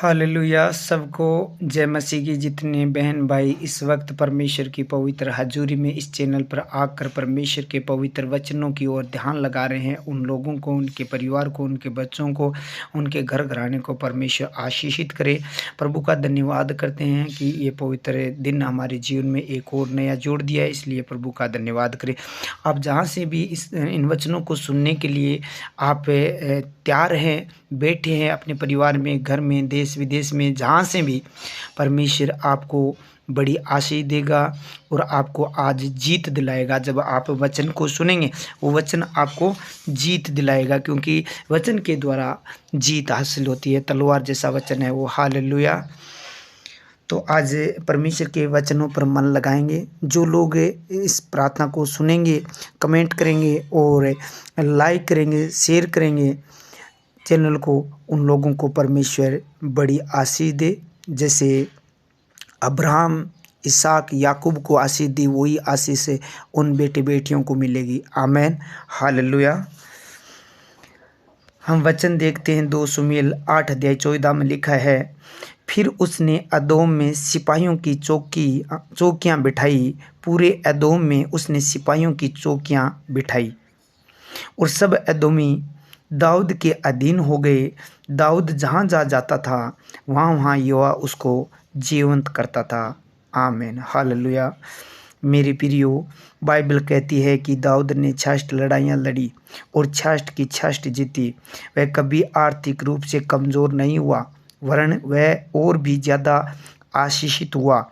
Hallelujah. सबको जय मसीह की। जितने बहन भाई इस वक्त परमेश्वर की पवित्र हजूरी में इस चैनल पर आकर परमेश्वर के पवित्र वचनों की ओर ध्यान लगा रहे हैं, उन लोगों को, उनके परिवार को, उनके बच्चों को, उनके घर घराने को परमेश्वर आशीषित करे। प्रभु का धन्यवाद करते हैं कि ये पवित्र दिन हमारे जीवन में एक और नया जोड़ दिया है, इसलिए प्रभु का धन्यवाद करें। आप जहाँ से भी इन वचनों को सुनने के लिए आप तैयार हैं, बैठे हैं अपने परिवार में, घर में, देश विदेश में, जहाँ से भी परमेश्वर आपको बड़ी आशीष देगा और आपको आज जीत दिलाएगा। जब आप वचन को सुनेंगे, वो वचन आपको जीत दिलाएगा, क्योंकि वचन के द्वारा जीत हासिल होती है। तलवार जैसा वचन है वो। हालेलुया। तो आज परमेश्वर के वचनों पर मन लगाएंगे। जो लोग इस प्रार्थना को सुनेंगे, कमेंट करेंगे और लाइक करेंगे, शेयर करेंगे चैनल को, उन लोगों को परमेश्वर बड़ी आशीष दे। जैसे अब्राहम, इसहाक, याकूब को आशीष दी, वही आशीष उन बेटे बेटियों को मिलेगी। आमीन। हालेलुया। हम वचन देखते हैं 2 शमूएल 8:14 में लिखा है, फिर उसने एदोम में सिपाहियों की चौकियां बिठाई। पूरे एदोम में उसने सिपाहियों की चौकियां बिठाई और सब एदोमी दाऊद के अधीन हो गए। दाऊद जहाँ जा जाता था वहाँ वहाँ यहोवा उसको जीवंत करता था। आमीन। हालेलुया। मेरे प्रियो, बाइबल कहती है कि दाऊद ने 66 लड़ाइयाँ लड़ी और 66 की 66 जीती। वह कभी आर्थिक रूप से कमज़ोर नहीं हुआ, वरन वह और भी ज़्यादा आशीषित हुआ।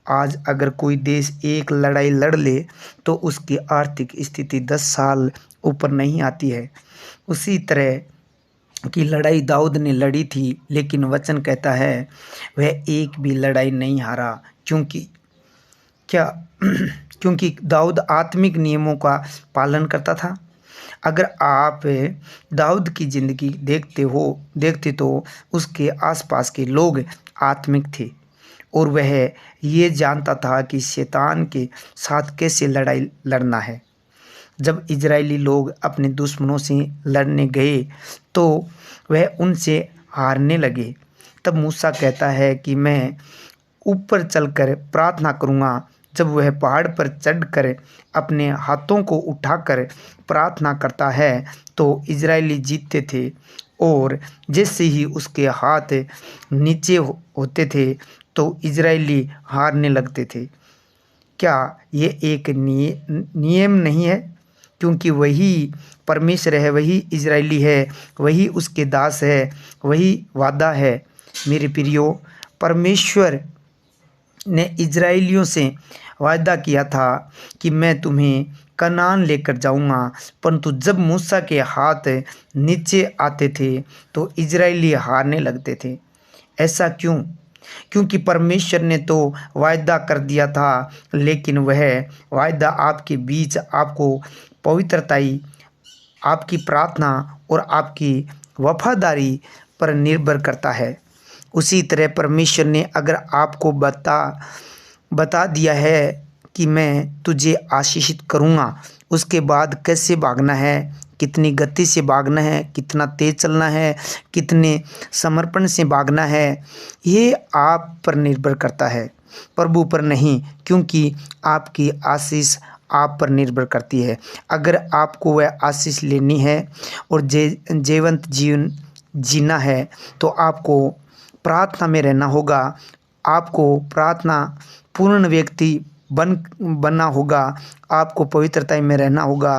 आज अगर कोई देश एक लड़ाई लड़ ले तो उसकी आर्थिक स्थिति 10 साल ऊपर नहीं आती है। उसी तरह की लड़ाई दाऊद ने लड़ी थी, लेकिन वचन कहता है वह एक भी लड़ाई नहीं हारा। क्योंकि दाऊद आत्मिक नियमों का पालन करता था। अगर आप दाऊद की ज़िंदगी देखते तो उसके आसपास के लोग आत्मिक थे और वह ये जानता था कि शैतान के साथ कैसे लड़ाई लड़ना है। जब इजरायली लोग अपने दुश्मनों से लड़ने गए तो वह उनसे हारने लगे। तब मूसा कहता है कि मैं ऊपर चलकर प्रार्थना करूँगा। जब वह पहाड़ पर चढ़कर अपने हाथों को उठाकर प्रार्थना करता है तो इजरायली जीतते थे, और जैसे ही उसके हाथ नीचे होते थे तो इजरायली हारने लगते थे। क्या ये एक नियम नहीं है? क्योंकि वही परमेश्वर है, वही इजरायली है, वही उसके दास है, वही वादा है। मेरे प्रियो, परमेश्वर ने इजरायलियों से वादा किया था कि मैं तुम्हें कनान लेकर जाऊंगा, परंतु जब मूसा के हाथ नीचे आते थे तो इजरायली हारने लगते थे। ऐसा क्यों? क्योंकि परमेश्वर ने तो वायदा कर दिया था, लेकिन वह वायदा आपके बीच आपको पवित्रताई, आपकी प्रार्थना और आपकी वफादारी पर निर्भर करता है। उसी तरह परमेश्वर ने अगर आपको बता दिया है कि मैं तुझे आशीषित करूँगा, उसके बाद कैसे भागना है, कितनी गति से भागना है, कितना तेज चलना है, कितने समर्पण से भागना है, ये आप पर निर्भर करता है, प्रभु पर नहीं। क्योंकि आपकी आशीष आप पर निर्भर करती है। अगर आपको वह आशीष लेनी है और जीवंत जीवन जीना है तो आपको प्रार्थना में रहना होगा। आपको प्रार्थना पूर्ण व्यक्ति बनना होगा। आपको पवित्रता में रहना होगा।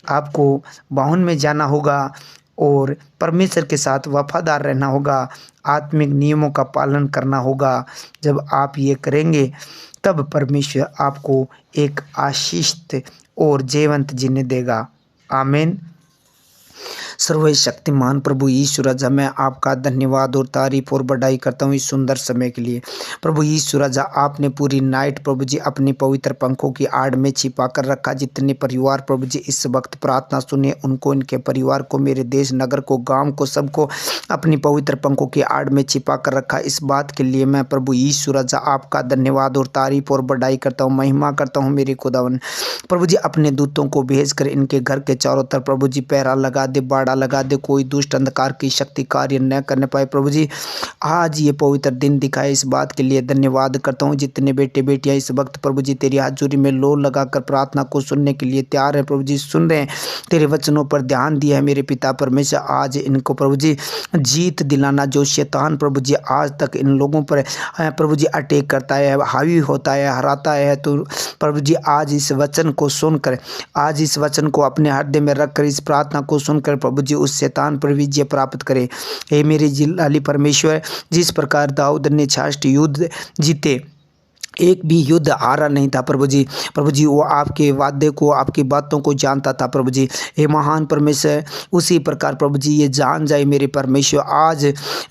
आपको बाहुन में जाना होगा और परमेश्वर के साथ वफादार रहना होगा। आत्मिक नियमों का पालन करना होगा। जब आप ये करेंगे तब परमेश्वर आपको एक आशीषित और जीवंत जीने देगा। आमीन। सर्वशक्तिमान प्रभु यीशु राजा, मैं आपका धन्यवाद और तारीफ और बड़ाई करता हूँ इस सुंदर समय के लिए। प्रभु यीशु राजा, आपने पूरी नाइट प्रभु जी अपने पवित्र पंखों की आड़ में छिपा कर रखा। जितने परिवार प्रभु जी इस वक्त प्रार्थना सुने, उनको, इनके परिवार को, मेरे देश, नगर को, गाँव को, सबको अपनी पवित्र पंखों की आड़ में छिपा कर रखा। इस बात के लिए मैं प्रभु यीशु राजा आपका धन्यवाद और तारीफ और बड़ाई करता हूँ, महिमा करता हूँ। मेरे खुदावन प्रभु जी, अपने दूतों को भेज कर इनके घर के चारों तरफ प्रभु जी पहरा लगा दे, बाड़ा लगा दे, कोई दुष्ट अंधकार की शक्ति कार्य न करने पाए। प्रभु जी आज ये पवित्र दिन दिखाए, इस बात के लिए धन्यवाद करता हूँ। जितने बेटे बेटियां इस वक्त प्रभु जी तेरी हाजुरी में लो लगाकर प्रार्थना को सुनने के लिए तैयार है, प्रभु जी सुन रहे हैं, तेरे वचनों पर ध्यान दिया है मेरे पिता परमेश्वर। आज इनको प्रभु जी जीत दिलाना, जो शैतान प्रभु जी आज तक इन लोगों पर प्रभु जी अटैक करता है, हावी होता है, हराता है, तो प्रभु जी आज इस वचन को सुनकर, आज इस वचन को अपने हृदय में रखकर, इस प्रार्थना को सुनकर प्रभु जी उस शैतान पर विजय प्राप्त करे। हे मेरे जिलाली परमेश्वर, जिस प्रकार दाऊद ने 66 युद्ध जीते, एक भी युद्ध हारा नहीं था प्रभु जी वो आपके वादे को, आपकी बातों को जानता था प्रभु जी। हे महान परमेश्वर, उसी प्रकार प्रभु जी ये जान जाए मेरे परमेश्वर, आज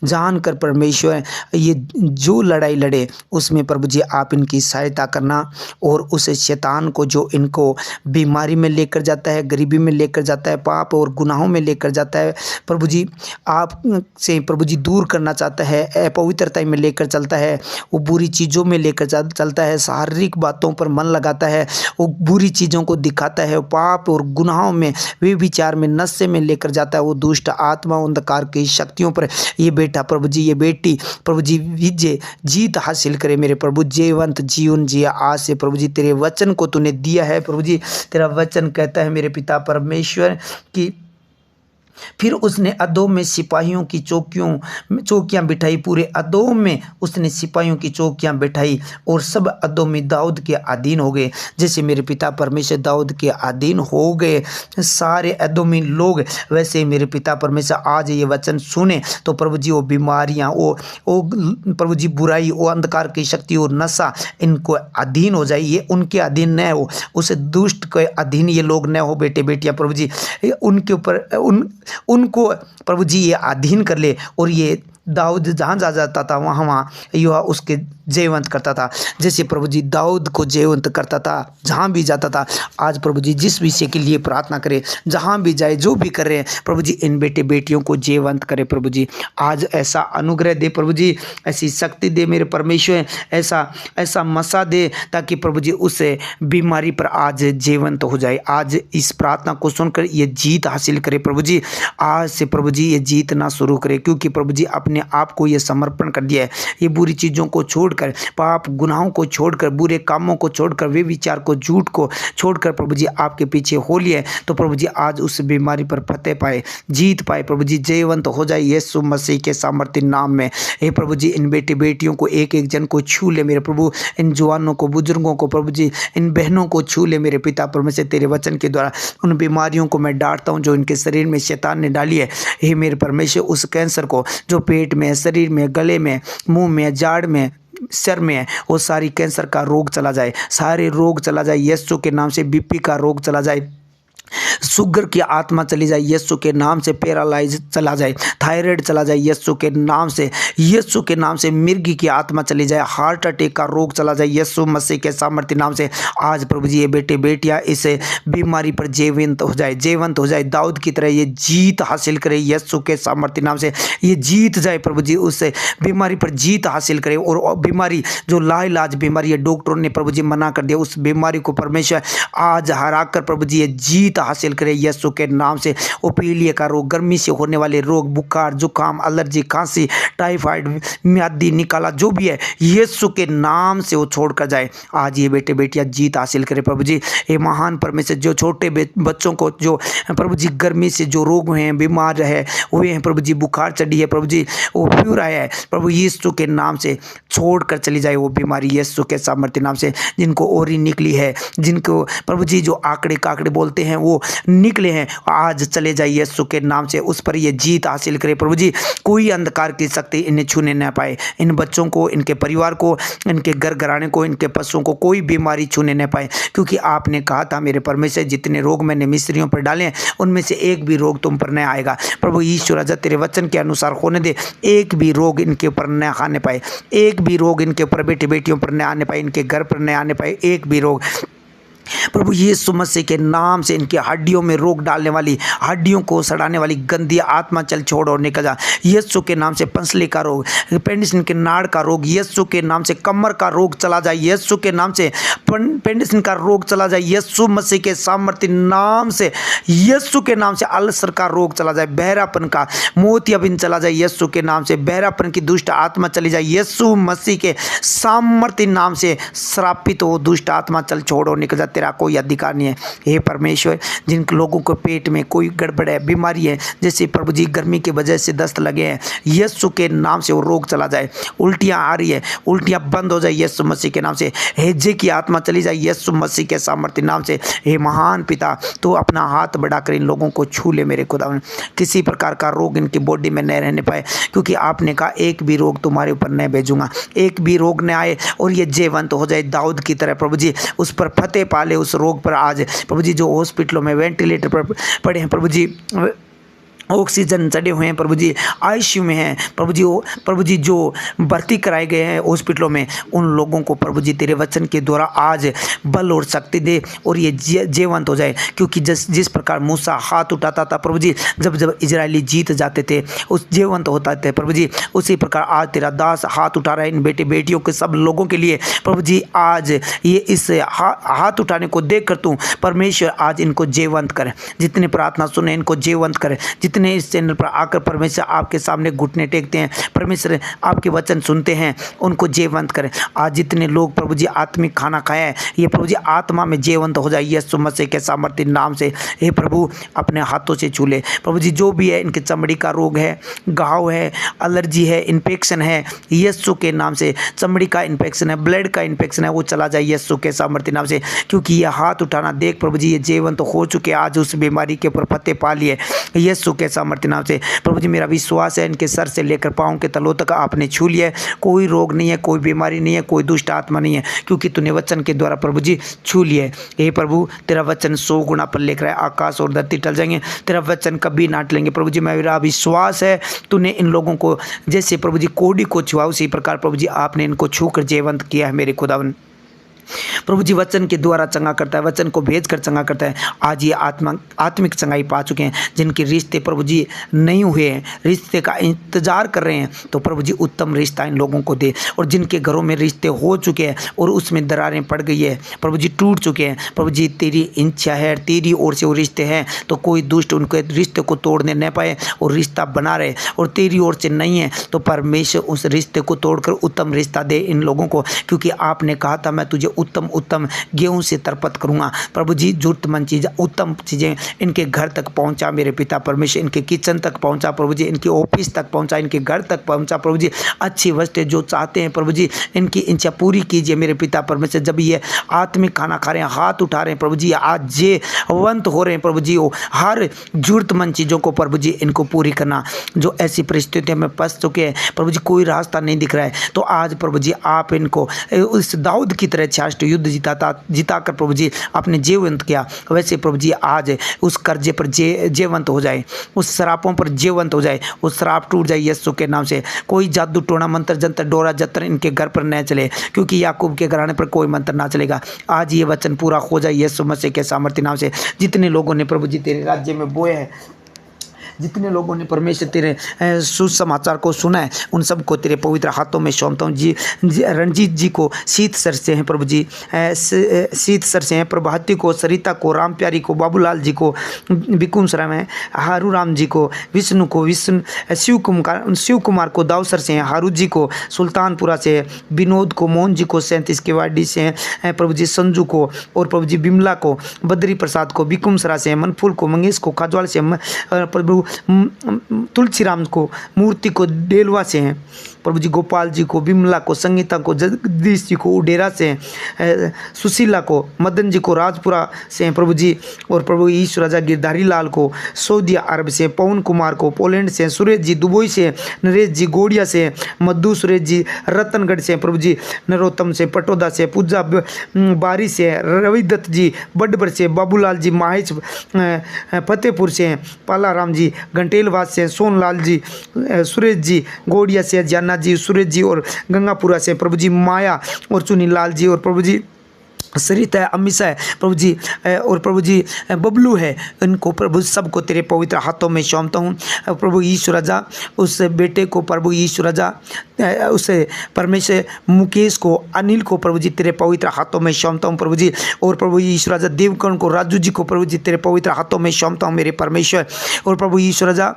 जान कर परमेश्वर ये जो लड़ाई लड़े उसमें प्रभु जी आप इनकी सहायता करना, और उस शैतान को जो इनको बीमारी में लेकर जाता है, गरीबी में लेकर जाता है, पाप और गुनाहों में लेकर जाता है प्रभु जी, आप से प्रभु जी दूर करना चाहता है, अपवित्रता में लेकर चलता है, वो बुरी चीज़ों में लेकर चलता है, शारीरिक बातों पर मन लगाता है, वो बुरी चीज़ों को दिखाता है, पाप और गुनाहों में, वे विचार में, नशे में लेकर जाता है, वो दुष्ट आत्मा अंधकार की शक्तियों पर ये बेटा प्रभु जी, ये बेटी प्रभु जी विजय जीत हासिल करे मेरे प्रभु। जीवंत जीवन जिया आज से प्रभु जी, तेरे वचन को तूने दिया है प्रभु जी। तेरा वचन कहता है मेरे पिता परमेश्वर कि फिर उसने अदोम में सिपाहियों की चौकियां बिठाई, पूरे अदोम में उसने सिपाहियों की चौकियां बिठाई, और सब अदोमी दाऊद के अधीन हो गए। जैसे मेरे पिता परमेश्वर दाऊद के अधीन हो गए सारे अदोमी लोग, वैसे मेरे पिता परमेश्वर आज ये वचन सुने तो प्रभु जी वो बीमारियां, वो प्रभु जी बुराई, वो अंधकार की शक्ति और नशा इनको अधीन हो जाए, ये उनके अधीन न हो, उस दुष्ट के अधीन ये लोग न हो बेटे बेटियां प्रभु जी, उनके ऊपर उनको प्रभु जी ये अधीन कर ले, और ये दाऊद जहाँ जा जाता था वहाँ युवा उसके जयवंत करता था। जैसे प्रभु जी दाऊद को जयवंत करता था जहाँ भी जाता था, आज प्रभु जी जिस विषय के लिए प्रार्थना करें, जहाँ भी जाए, जो भी कर रहे हैं प्रभु जी, इन बेटे बेटियों को जयवंत करे प्रभु जी। आज ऐसा अनुग्रह दे प्रभु जी, ऐसी शक्ति दे मेरे परमेश्वर, ऐसा मसा दे ताकि प्रभु जी उस बीमारी पर आज जयवंत हो जाए। आज इस प्रार्थना को सुनकर ये जीत हासिल करे प्रभु जी। आज से प्रभु जी ये जीतना शुरू करे, क्योंकि प्रभु जी अपने आप को ये समर्पण कर दिया है। ये बुरी चीज़ों को छोड़कर, पाप गुनाहों को छोड़कर, बुरे कामों को छोड़कर, वे विचार को, झूठ को छोड़कर प्रभु जी आपके पीछे हो लिए, तो प्रभु जी आज उस बीमारी पर फतेह पाए, जीत पाए प्रभु जी, जयवंत हो जाए यीशु मसीह के सामर्थ्य नाम में। हे प्रभु जी इन बेटे बेटियों को, एक एक जन को छू ले मेरे प्रभु, इन जवानों को, बुजुर्गों को प्रभु जी, इन बहनों को छू ले मेरे पिता परमेश्वर। तेरे वचन के द्वारा उन बीमारियों को मैं डांटता हूँ जो इनके शरीर में शैतान ने डाली है। हे मेरे परमेश्वर उस कैंसर को जो पेट में, शरीर में, गले में, मुंह में, जाड़ में, सिर में है, वो सारी कैंसर का रोग चला जाए, सारे रोग चला जाए यीशु के नाम से। बीपी का रोग चला जाए, शुगर की आत्मा चली जाए यीशु के नाम से, पैरालाइज चला जाए, थायराइड चला जाए यीशु के नाम से, यीशु के नाम से मिर्गी की आत्मा चली जाए, हार्ट अटैक का रोग चला जाए यीशु मसीह के सामर्थ्य नाम से। आज प्रभु जी ये बेटे बेटियां इस बीमारी पर जयवंत हो जाए, जयवंत हो जाए, दाऊद की तरह ये जीत हासिल करे यीशु के सामर्थ्य नाम से। ये जीत जाए प्रभु जी, उस बीमारी पर जीत हासिल करे, और बीमारी जो लाइलाज बीमारी है, डॉक्टरों ने प्रभु जी मना कर दिया, उस बीमारी को परमेश्वर आज हरा कर प्रभु जी ये जीत हासिल करे यीशु के नाम से। ओपीलिया का रोग, गर्मी से होने वाले रोग, बुखार, जुकाम, एलर्जी, खांसी, टाइफाइड, म्यादी निकाला, जो भी है यीशु के नाम से वो छोड़कर जाए। आज ये बेटे बेटियां जीत हासिल करे प्रभु जी। ये महान परमेश्वर जो छोटे बच्चों को जो प्रभु जी गर्मी से जो रोग हुए हैं, बीमार है हुए हैं प्रभु जी, बुखार चढ़ी है प्रभु जी, वो फ्यूर आया है प्रभु यीशु के नाम से छोड़कर चली जाए वो बीमारी यीशु के सामर्थ्य नाम से। जिनको ओरी निकली है, जिनको प्रभु जी जो आंकड़े काकड़े बोलते हैं वो निकले हैं, आज चले जाए यीशु के नाम से, उस पर ये जीत हासिल करे प्रभु जी। कोई अंधकार की शक्ति इन्हें छूने न पाए, इन बच्चों को, इनके परिवार को, इनके घर घराने को, इनके पशुओं को कोई बीमारी छूने न पाए, क्योंकि आपने कहा था मेरे परमेश्वर जितने रोग मैंने मिस्रियों पर डाले हैं उनमें से एक भी रोग तुम पर न आएगा। प्रभु यीशु राजा तेरे वचन के अनुसार होने दे, एक भी रोग इनके ऊपर न आने पाए, एक भी रोग इनके ऊपर बेटे बेटियों पर न आने पाए, इनके घर पर न आने पाए, एक भी रोग प्रभु यीशु मसीह के नाम से इनकी हड्डियों में रोग डालने वाली, हड्डियों को सड़ाने वाली गंदी आत्मा चल छोड़ और निकल जा। यीशु के नाम से पंसली का रोग, पेंडिसन के नाड़ का रोग, यीशु के नाम से कमर का रोग चला जाए, यीशु के नाम से पेंडिसन का रोग चला जाए, यीशु मसीह के सामर्थ्य नाम से, यीशु के नाम से अल्सर का रोग चला जाए, बहरापन का मोतियाबिंद चला जाए, यीशु के नाम से बहरापन की दुष्ट आत्मा चली जाए, यीशु मसीह के सामर्थ्य नाम से श्रापित हो दुष्ट आत्मा चल छोड़ और निकल जा। तेरा कोई अधिकार नहीं है। हे परमेश्वर, जिन लोगों को पेट में कोई गड़बड़ है, बीमारी है, जैसे प्रभु जी गर्मी की वजह से दस्त लगे हैं, यीशु के नाम से वो रोग चला जाए। उल्टियां आ रही है, उल्टियां बंद हो जाए यीशु मसीह के नाम से। हेजे की आत्मा चली जाए यीशु मसीह के सामर्थ्य नाम से। हे महान पिता, तो अपना हाथ बढ़ाकर इन लोगों को छू ले मेरे खुदा। किसी प्रकार का रोग इनकी बॉडी में न रहने पाए, क्योंकि आपने कहा एक भी रोग तुम्हारे ऊपर न भेजूंगा, एक भी रोग न आए और ये जीवंत हो जाए दाऊद की तरह। प्रभु जी उस पर फतेह पाले, उस रोग पर आज प्रभु जी जो हॉस्पिटलों में वेंटिलेटर पर पड़े हैं, प्रभु जी ऑक्सीजन चढ़े हुए हैं, प्रभु जी आईसीयू में हैं, प्रभु जी जो भर्ती कराए गए हैं हॉस्पिटलों में, उन लोगों को प्रभु जी तेरे वचन के द्वारा आज बल और शक्ति दे और ये जीवंत हो जाए। क्योंकि जिस प्रकार मूसा हाथ उठाता था प्रभु जी, जब इजरायली जीत जाते थे, उस जीवंत होता थे प्रभु जी, उसी प्रकार आज तेरा दास हाथ उठा रहा है इन बेटे बेटियों के सब लोगों के लिए। प्रभु जी आज ये इस हाथ उठाने को देख कर तू परमेश्वर आज इनको जीवंत करे। जितने प्रार्थना सुने इनको जीवंत करे, जितने इस चैनल पर आकर परमेश्वर आपके सामने घुटने टेकते हैं, परमेश्वर आपके वचन सुनते हैं, उनको जीवंत करें। आज जितने लोग प्रभु जी आत्मिक खाना खाया है, ये प्रभु जी आत्मा में जीवंत हो जाए यीशु मसीह के सामर्थ्य नाम से। हे प्रभु अपने हाथों से छू ले प्रभु जी, जो भी है इनके चमड़ी का रोग है, घाव है, एलर्जी है, इन्फेक्शन है, यीशु के नाम से चमड़ी का इन्फेक्शन है, ब्लड का इन्फेक्शन है, वो चला जाए यीशु के सामर्थ्य नाम से। क्योंकि ये हाथ उठाना देख प्रभु जी ये जीवंत हो चुके, आज उस बीमारी के ऊपर फतेह पा लिए यीशु के सामर्थ्य नाम से। प्रभु जी मेरा विश्वास है इनके सर से लेकर पांव के तलों तक आपने छू लिया है, कोई रोग नहीं है, कोई बीमारी नहीं है, कोई दुष्ट आत्मा नहीं है, क्योंकि तूने वचन के द्वारा प्रभु जी छू लिया है। हे प्रभु तेरा वचन 100 गुना पर लेकर आए, आकाश और धरती टल जाएंगे, तेरा वचन कभी ना टलेंगे। प्रभु जी मेरा विश्वास है तूने इन लोगों को जैसे प्रभु जी कोड़ी को छुआ, उसी प्रकार प्रभु जी आपने इनको छू कर जीवंत किया है मेरे खुदावन। प्रभु जी वचन के द्वारा चंगा करता है, वचन को भेज कर चंगा करता है। आज ये आत्मिक चंगाई पा चुके हैं, जिनके रिश्ते प्रभु जी नहीं हुए हैं, रिश्ते का इंतजार कर रहे हैं, तो प्रभु जी उत्तम रिश्ता इन लोगों को दे। और जिनके घरों में रिश्ते हो चुके हैं और उसमें दरारें पड़ गई है, प्रभु जी टूट चुके हैं, प्रभु जी तेरी इच्छा है, तेरी ओर से वो रिश्ते हैं, तो कोई दुष्ट उनके रिश्ते को तोड़ने न पाए और रिश्ता बना रहे। और तेरी ओर से नहीं है तो परमेश्वर उस रिश्ते को तोड़कर उत्तम रिश्ता दे इन लोगों को, क्योंकि आपने कहा था मैं तुझे उत्तम गेहूं से तरपत करूंगा। प्रभु जी जरूरतमंद चीज़ें, उत्तम चीज़ें इनके घर तक पहुंचा मेरे पिता परमेश्वर, इनके किचन तक पहुंचा प्रभु जी, इनके ऑफिस तक पहुंचा, इनके घर तक पहुंचा प्रभु जी। अच्छी वस्तुएं जो चाहते हैं प्रभु जी, इनकी इच्छा पूरी कीजिए मेरे पिता परमेश्वर। जब ये आत्मिक खाना खा रहे हैं, हाथ उठा रहे हैं प्रभु जी, आज जीवंत हो रहे हैं प्रभु जी, हर जरूरतमंद चीज़ों को प्रभु जी इनको पूरी करना। जो ऐसी परिस्थितियों में फंस चुके हैं प्रभु जी, कोई रास्ता नहीं दिख रहा है, तो आज प्रभु जी आप इनको उस दाऊद की तरह छाष्ट युद्ध जिताकर प्रभु जी आपने जीवंत किया, वैसे प्रभु जी आज उस कर्जे पर जीवंत हो जाए, उस शरापों पर जीवंत हो जाए, उस शराब टूट जाए यीशु के नाम से। कोई जादू टोना मंत्र जंत्र डोरा जत्र इनके घर पर न चले, क्योंकि याकूब के घराने पर कोई मंत्र ना चलेगा। आज ये वचन पूरा हो जाए यीशु मसीह के सामर्थ्य नाम से। जितने लोगों ने प्रभु जी तेरे राज्य में बोए हैं, जितने लोगों ने परमेश्वर तेरे सुसमाचार को सुना है, उन सबको तेरे पवित्र हाथों में सौंपता हूँ। रणजीत जी को शीत सर से हैं प्रभु जी, शीत सर से हैं, प्रभाती को, सरिता को, राम प्यारी को, बाबूलाल जी को, बिकुम सरा में हारू राम जी को, विष्णु को, शिव कुमार को दाऊसर से हैं, हारू जी को सुल्तानपुरा से, विनोद को, मोहन जी को 37 के वाडी से हैं प्रभु जी, संजू को, और प्रभु जी बिमला को, बद्री प्रसाद को, बिकुम सरा से, मनफूल को, मंगेश को, खाजवाल से, प्रभु तुलसीराम को, मूर्ति को डेलवा से हैं प्रभु जी, गोपाल जी को, बिमला को, संगीता को, जगदीश जी को उडेरा से हैं, सुशीला को, मदन जी को राजपुरा से हैं प्रभु जी, और प्रभु ईश्वर राजा गिरधारी लाल को सऊदी अरब से, पवन कुमार को पोलैंड से, सुरेश जी दुबई से, नरेश जी गोड़िया से, मधु सुरेश जी रतनगढ़ से प्रभु जी, नरोत्तम से, पटोदा से, पूजा बारी से, रविदत्त जी बडबर से, बाबूलाल जी माहेश फतेहपुर से, पालाराम जी घंटेलवास से, सोनलाल जी, सुरेश जी गोड़िया से, जाना जी, सुरेश जी और गंगापुरा से, प्रभु जी माया और चुनी लाल जी, और प्रभु जी सरिता है, अमीषा है प्रभु जी, और प्रभु जी बबलू है, इनको प्रभु सबको तेरे पवित्र हाथों में सौंपता हूँ। प्रभु यीशु राजा उस बेटे को, प्रभु यीशु राजा उस परमेश्वर मुकेश को, अनिल को प्रभु जी तेरे पवित्र हाथों में सौंपता हूँ प्रभु जी। और प्रभु यीशु राजा देवकर्ण को, राजू जी को प्रभु जी तेरे पवित्र हाथों में सौंपता हूँ मेरे परमेश्वर। और प्रभु यीशु राजा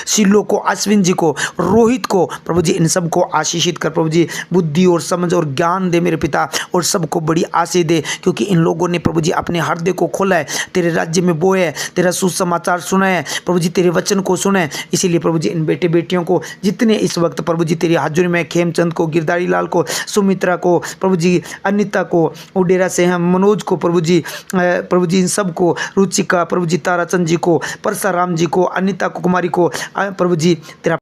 शिलो को, अश्विन जी को, रोहित को प्रभु जी इन सबको आशीषित कर प्रभु जी, बुद्धि और समझ और ज्ञान दे मेरे पिता, और सबको बड़ी आशीष दे, क्योंकि इन लोगों ने प्रभु जी अपने हृदय को खोला है, तेरे राज्य में बोए है, तेरा सुसमाचार सुना है प्रभु जी, तेरे वचन को सुना है। इसीलिए प्रभु जी इन बेटे बेटियों को जितने इस वक्त प्रभु जी तेरी हाजुरी में, खेमचंद को, गिरधारी लाल को, सुमित्रा को प्रभु जी, अनिता को, उडेरा से हम मनोज को प्रभु जी इन सबको, रुचिका प्रभु जी, ताराचंद जी को, परसाराम जी को, अनिता कुमारी को प्रभु जी तेरा